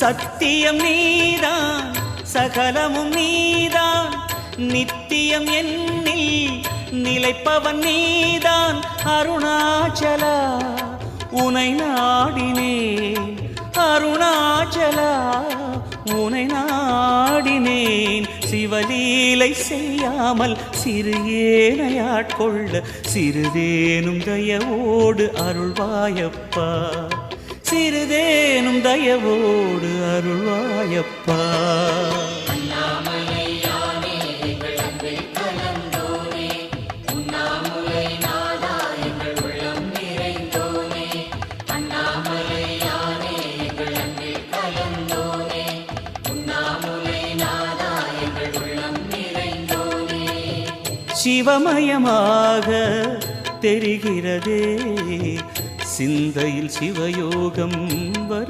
சத்தியம் நீதான் சகலமும் நீதான் நித்தியம் என்னில் நிலைப்பவன் நீதான் அருணாச்சலா உனை நாடினேன் அருணாச்சலா உனை நாடினேன் சிவலீலை செய்யாமல் சிறு ஏனையாட்கொள்ள சிறிதேனும் தயவோடு அருள்வாயப்பா சிறிதேனும் தயவோடு அருள்வாயப்பா சிவமயமாக தெரிகிறதே சிந்தையில் சிவயோகம் வரு